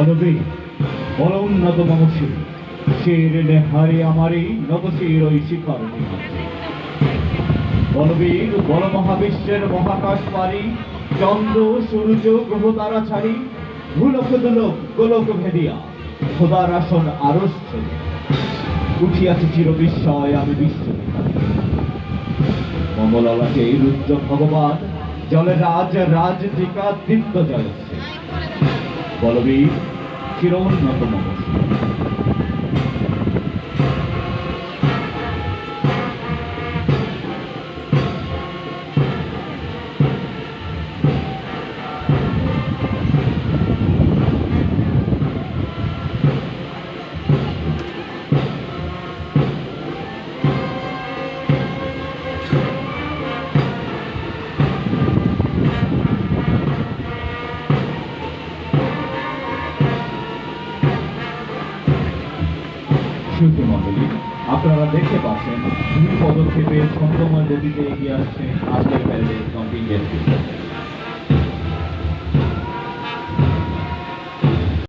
বলবে বল উন্নত মমশী শির নেহারি আমারই নবশির ওই শিখর বলবীর বল মহাবিশ্বের মহাকাশ পারি চন্দ্র সূর্য গ্রহ তারা ছাড়ি ভুলক দুলক গোলক ভেদিয়া খোদার আসন আরস ছেড়ে উঠিয়াছে চির বিস্ময় আমি বিশ্ব মমললাটে রুদ্র ভগবান জলে রাজ রাজতিকা দীপ্ত জয়ছে বলবীর চিরোন্নত মমশী মন্ডলী আপনারা দেখতে পাচ্ছেন দুই পদক্ষেপে ছন্দময় গতিতে এগিয়ে আসছে আজকের প্যারেডের কন্টিনজেন্ট।